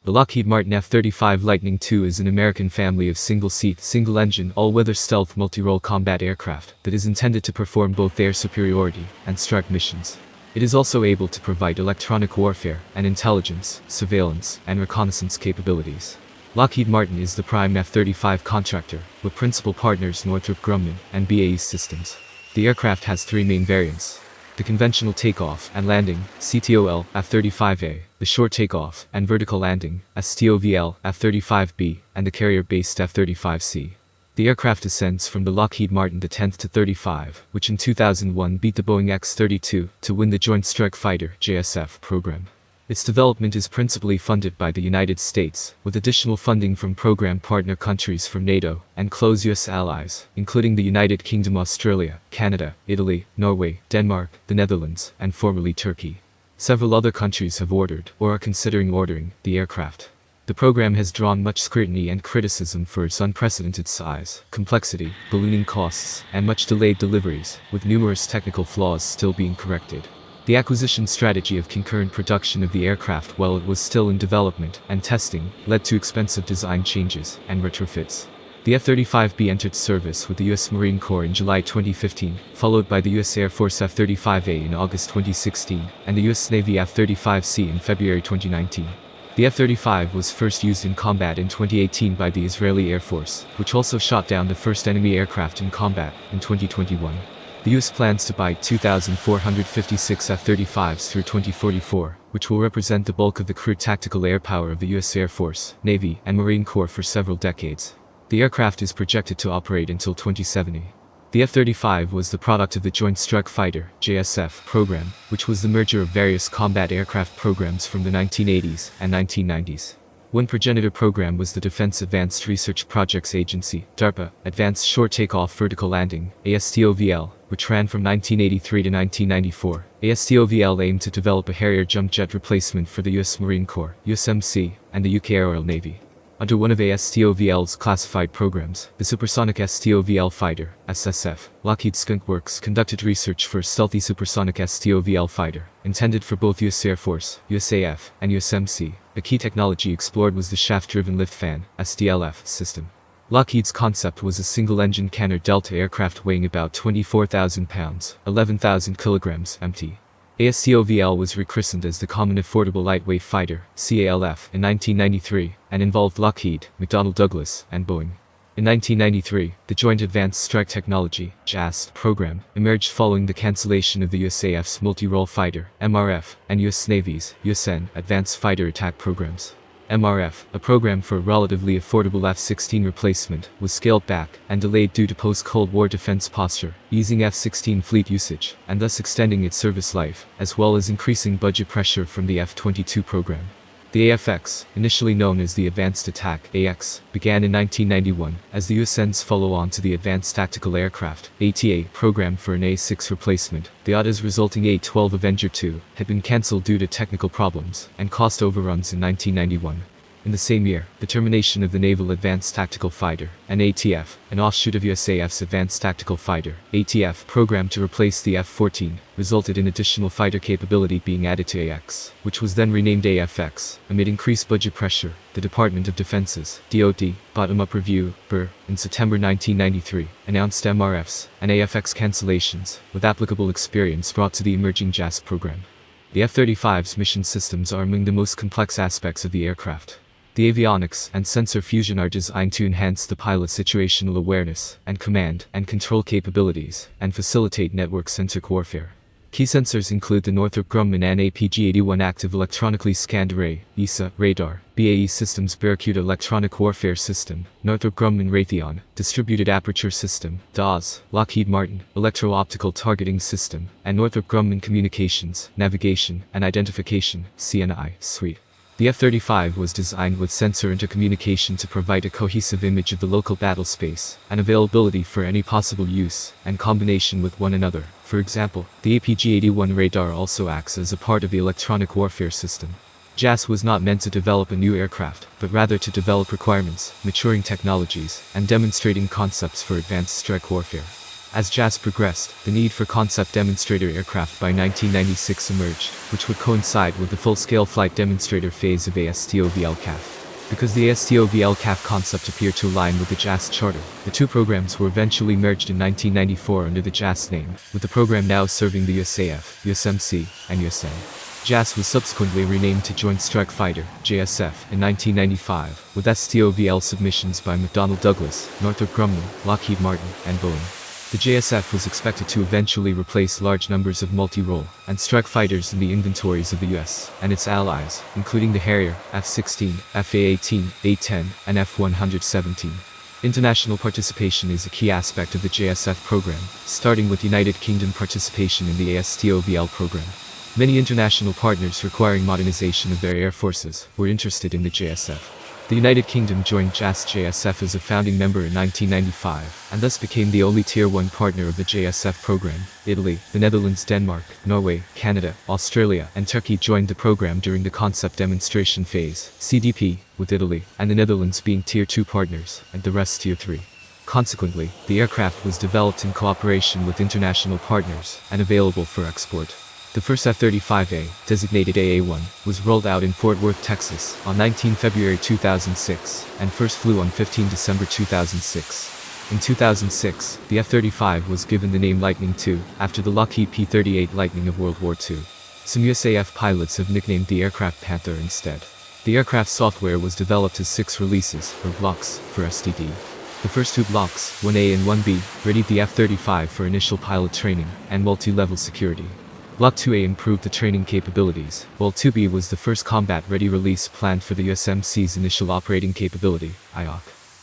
The Lockheed Martin F-35 Lightning II is an American family of single-seat, single-engine, all-weather stealth multi-role combat aircraft that is intended to perform both air superiority and strike missions. It is also able to provide electronic warfare and intelligence, surveillance, and reconnaissance capabilities. Lockheed Martin is the prime F-35 contractor, with principal partners Northrop Grumman and BAE Systems. The aircraft has three main variants: the conventional takeoff and landing, CTOL, F-35A, the short takeoff and vertical landing, STOVL, F-35B, and the carrier-based F-35C. The aircraft descends from the Lockheed Martin X-35, which in 2001 beat the Boeing X-32 to win the Joint Strike Fighter (JSF) program. Its development is principally funded by the United States, with additional funding from program partner countries from NATO and close U.S. allies, including the United Kingdom, Australia, Canada, Italy, Norway, Denmark, the Netherlands, and formerly Turkey. Several other countries have ordered, or are considering ordering, the aircraft. The program has drawn much scrutiny and criticism for its unprecedented size, complexity, ballooning costs, and much delayed deliveries, with numerous technical flaws still being corrected. The acquisition strategy of concurrent production of the aircraft while it was still in development and testing led to expensive design changes and retrofits. The F-35B entered service with the U.S. Marine Corps in July 2015, followed by the U.S. Air Force F-35A in August 2016, and the U.S. Navy F-35C in February 2019. The F-35 was first used in combat in 2018 by the Israeli Air Force, which also shot down the first enemy aircraft in combat in 2021. The U.S. plans to buy 2,456 F-35s through 2044, which will represent the bulk of the crewed tactical air power of the U.S. Air Force, Navy, and Marine Corps for several decades. The aircraft is projected to operate until 2070. The F-35 was the product of the Joint Strike Fighter (JSF) program, which was the merger of various combat aircraft programs from the 1980s and 1990s. One progenitor program was the Defense Advanced Research Projects Agency (DARPA) Advanced Short Takeoff Vertical Landing (ASTOVL), which ran from 1983 to 1994. ASTOVL aimed to develop a Harrier jump jet replacement for the U.S. Marine Corps (USMC) and the UK Royal Navy. Under one of ASTOVL's classified programs, the Supersonic STOVL Fighter (SSF), Lockheed Skunk Works conducted research for a stealthy supersonic STOVL fighter, intended for both U.S. Air Force, USAF, and USMC. The key technology explored was the shaft-driven lift fan (SDLF) system. Lockheed's concept was a single-engine Canard Delta aircraft weighing about 24,000 pounds, 11,000 kilograms, empty. ASTOVL was rechristened as the Common Affordable Lightweight Fighter (CALF) in 1993, and involved Lockheed, McDonnell Douglas, and Boeing. In 1993, the Joint Advanced Strike Technology (JAST) program emerged following the cancellation of the USAF's multi-role fighter (MRF) and US Navy's USN Advanced Fighter Attack programs. MRF, a program for a relatively affordable F-16 replacement, was scaled back and delayed due to post-Cold War defense posture, easing F-16 fleet usage, and thus extending its service life, as well as increasing budget pressure from the F-22 program. The AFX, initially known as the Advanced Attack (AX), began in 1991 as the USN's follow-on to the Advanced Tactical Aircraft (ATA) program for an A6 replacement. The ATA's resulting A-12 Avenger II had been cancelled due to technical problems and cost overruns in 1991. In the same year, the termination of the Naval Advanced Tactical Fighter, an ATF, an offshoot of USAF's Advanced Tactical Fighter, ATF, program to replace the F-14, resulted in additional fighter capability being added to AX, which was then renamed AFX. Amid increased budget pressure, the Department of Defense's DoD Bottom-Up Review, BUR, in September 1993, announced MRFs and AFX cancellations, with applicable experience brought to the emerging JAST program. The F-35's mission systems are among the most complex aspects of the aircraft. The avionics and sensor fusion are designed to enhance the pilot's situational awareness and command and control capabilities and facilitate network-centric warfare. Key sensors include the Northrop Grumman APG-81 Active Electronically Scanned Array (ESA) radar, BAE Systems Barracuda Electronic Warfare System, Northrop Grumman Raytheon Distributed Aperture System (DAWS), Lockheed Martin Electro-Optical Targeting System, and Northrop Grumman Communications, Navigation, and Identification (CNI) suite. The F-35 was designed with sensor intercommunication to provide a cohesive image of the local battle space and availability for any possible use and combination with one another. For example, the APG-81 radar also acts as a part of the electronic warfare system. JAS was not meant to develop a new aircraft, but rather to develop requirements, maturing technologies, and demonstrating concepts for advanced strike warfare. As JAS progressed, the need for concept demonstrator aircraft by 1996 emerged, which would coincide with the full-scale flight demonstrator phase of ASTOVL-CAF. Because the ASTOVL-CAF concept appeared to align with the JAS charter, the two programs were eventually merged in 1994 under the JAS name, with the program now serving the USAF, USMC, and USN. JAS was subsequently renamed to Joint Strike Fighter, JSF, in 1995, with STOVL submissions by McDonnell Douglas, Northrop Grumman, Lockheed Martin, and Boeing. The JSF was expected to eventually replace large numbers of multi-role and strike fighters in the inventories of the US and its allies, including the Harrier, F-16, F-A-18, A-10, and F-117. International participation is a key aspect of the JSF program, starting with United Kingdom participation in the ASTOVL program. Many international partners requiring modernization of their air forces were interested in the JSF. The United Kingdom joined JAS-JSF as a founding member in 1995, and thus became the only Tier 1 partner of the JSF program. Italy, the Netherlands, Denmark, Norway, Canada, Australia, and Turkey joined the program during the concept demonstration phase, CDP, with Italy and the Netherlands being Tier 2 partners, and the rest Tier 3. Consequently, the aircraft was developed in cooperation with international partners and available for export. The first F-35A, designated AA-1, was rolled out in Fort Worth, Texas, on 19 February 2006, and first flew on 15 December 2006. In 2006, the F-35 was given the name Lightning II, after the Lockheed P-38 Lightning of World War II. Some USAF pilots have nicknamed the aircraft Panther instead. The aircraft software was developed as 6 releases, or blocks, for SDD. The first 2 blocks, 1A and 1B, readied the F-35 for initial pilot training and multi-level security. Block 2A improved the training capabilities, while 2B was the first combat-ready release planned for the USMC's initial operating capability, IOC.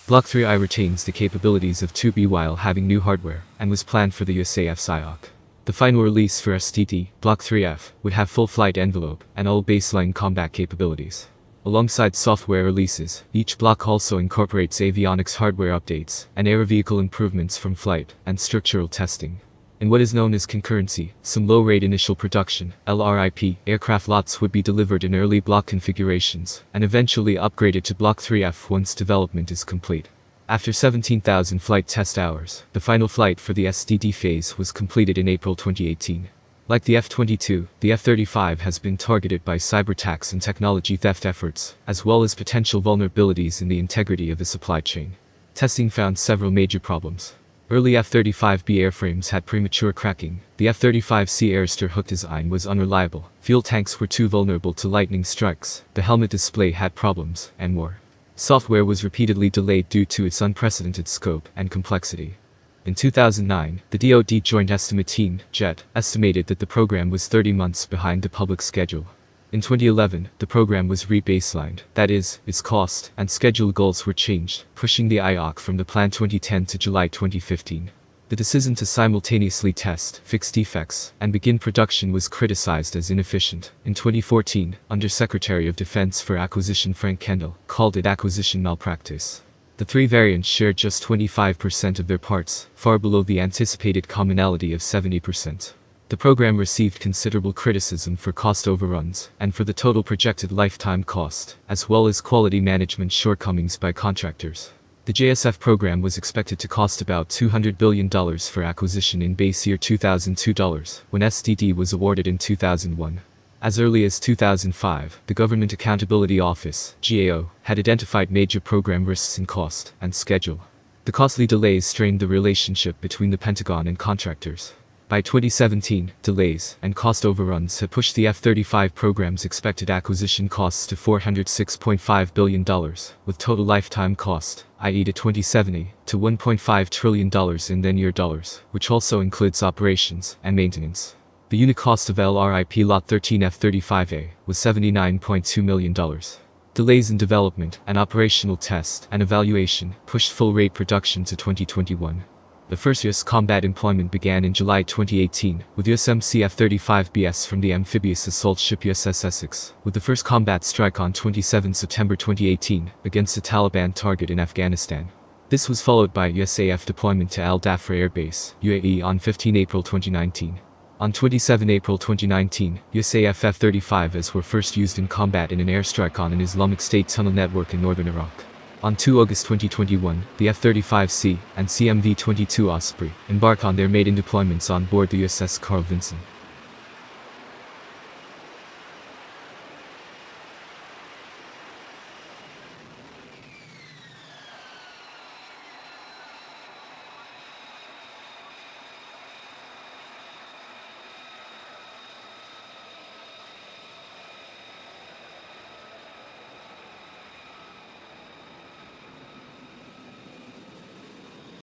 Block 3I retains the capabilities of 2B while having new hardware, and was planned for the USAF's IOC. The final release for STD, Block 3F, would have full flight envelope and all baseline combat capabilities. Alongside software releases, each block also incorporates avionics hardware updates and air vehicle improvements from flight and structural testing. In what is known as concurrency, some low-rate initial production (LRIP) aircraft lots would be delivered in early block configurations, and eventually upgraded to Block 3F once development is complete. After 17,000 flight test hours, the final flight for the SDD phase was completed in April 2018. Like the F-22, the F-35 has been targeted by cyberattacks and technology theft efforts, as well as potential vulnerabilities in the integrity of the supply chain. Testing found several major problems. Early F-35B airframes had premature cracking, the F-35C airster hook design was unreliable, fuel tanks were too vulnerable to lightning strikes, the helmet display had problems, and more. Software was repeatedly delayed due to its unprecedented scope and complexity. In 2009, the DoD Joint Estimate Team, JET, estimated that the program was 30 months behind the public schedule. In 2011, the program was re-baselined, that is, its cost and schedule goals were changed, pushing the IOC from the planned 2010 to July 2015. The decision to simultaneously test, fix defects, and begin production was criticized as inefficient. In 2014, Undersecretary of Defense for Acquisition Frank Kendall called it acquisition malpractice. The 3 variants shared just 25% of their parts, far below the anticipated commonality of 70%. The program received considerable criticism for cost overruns and for the total projected lifetime cost, as well as quality management shortcomings by contractors. The JSF program was expected to cost about $200 billion for acquisition in base year 2002 when SDD was awarded in 2001. As early as 2005, the Government Accountability Office, GAO, had identified major program risks in cost and schedule. The costly delays strained the relationship between the Pentagon and contractors. By 2017, delays and cost overruns had pushed the F-35 program's expected acquisition costs to $406.5 billion, with total lifetime cost, i.e. to 2070, to $1.5 trillion in then-year dollars, which also includes operations and maintenance. The unit cost of LRIP Lot 13 F-35A was $79.2 million. Delays in development and operational test and evaluation pushed full-rate production to 2021. The first US combat employment began in July 2018, with USMC F-35BS from the amphibious assault ship USS Essex, with the first combat strike on 27 September 2018, against a Taliban target in Afghanistan. This was followed by USAF deployment to Al Dhafra Air Base, UAE on 15 April 2019. On 27 April 2019, USAF F-35s were first used in combat in an airstrike on an Islamic State tunnel network in northern Iraq. On 2 August 2021, the F-35C and CMV-22 Osprey embark on their maiden deployments on board the USS Carl Vinson.